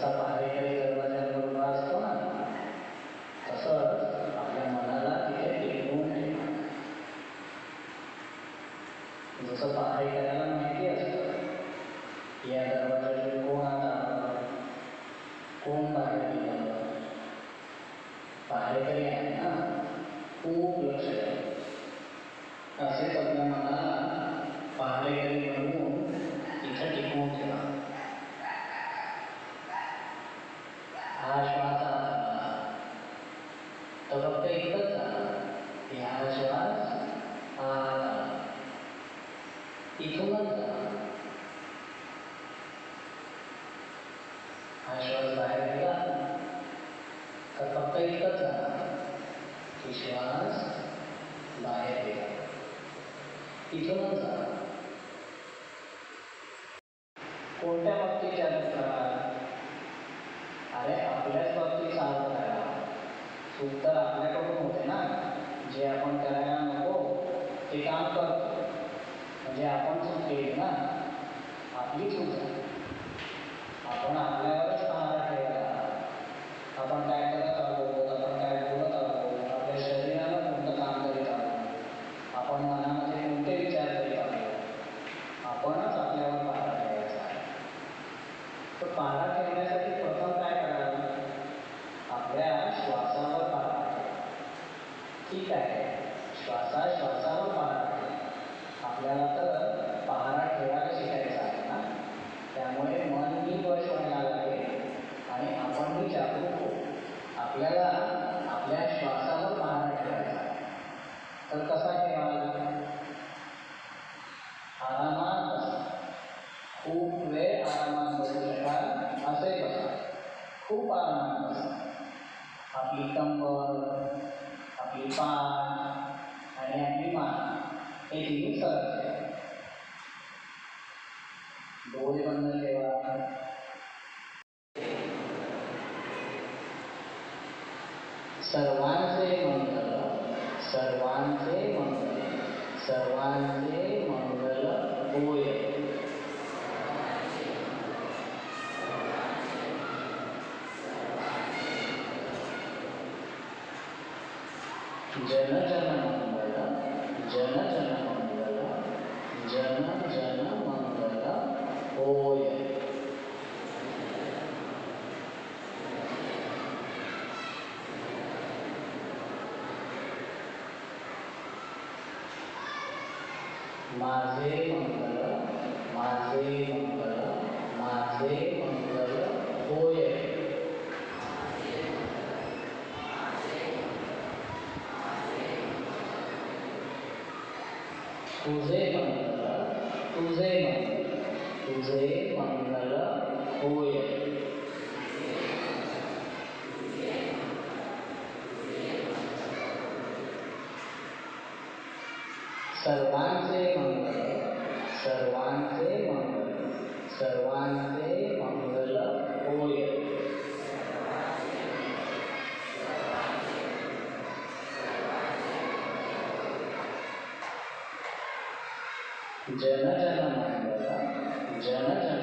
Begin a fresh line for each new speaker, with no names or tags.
जसा पहारेकरी दरवाज्यावर उभा असतो ना, तसंच आपल्या मनाला तिथे टिकवून ठेवा. जसं पहारेकऱ्याला माहिती असतं या दरवाज्यातून कोण आत आलं, कोण बाहेर गेलं. पहारेकरी आहे ना, खूप लक्ष द्या. असेच आपल्या मनाला पहारेकरी बनवून इथं टिकवून ठेवा. हा श्वास आत आला तर फक्त इतकंच झालं की हा श्वास आत आला, इथूनच झाला. हा श्वास बाहेर गेला तर फक्त इतकंच झालं की श्वास बाहेर गेला, इथूनच झाला. कोणत्या बाबतीत जागृत राहा? अरे आपल्याच बाबतीत सावध राहा. चूक तर आपल्याकडून होते ना. जे आपण करायला नको ते काम करतो, म्हणजे आपण चूक केली ना, आपली चूक झाली. आपण आपल्यावरच पहारा ठेवला. आपण काय करत आहोत, आपण काय बोलत आहोत, आपल्या शरीराला कोणतं काम करीत आहोत, आपण मनामध्ये कोणते विचार करीत आहोत, आपणच आपल्यावर पहारा ठेवायचा आहे. तर पहारा ठेवण्यासाठी प्रथम काय करावं? आपल्या श्वासावर पहारा ठेवा. ठीक आहे, श्वासावर पहारा ठेवा. आपल्याला तर पहारा ठेवायला शिकायचं आहे ना, त्यामुळे मनही वश व्हायला लागेल आणि आपणही जागरूक होऊ. आपल्याला आपल्या श्वासावर पहारा ठेवायचा आहे. तर कसा ठेवाल? आरामात बसा. खूप वेळ आरामात बसू शकाल असे बसा. खूप आरामात बसा. आपली कंबर, आपली पाठ आणि आपली मान हे तिन्ही सरळ ठेवा. डोळे बंद ठेवा. सर्वांचे मंगल, सर्वांचे मंगल, सर्वांचे मंगल होय. जन जन मंगल, जन जन मंगल, जन जन मंगल होय. माझे मंगल, माझे मंगल, माझे मंगल होय. तुझे मंगल, तुझे मंगल, तुझे मंगल होय. सर्वांचे मंगल, सर्वांचे मंगल, सर्वांचे मंगल होय. जन जन मंगल, जन जन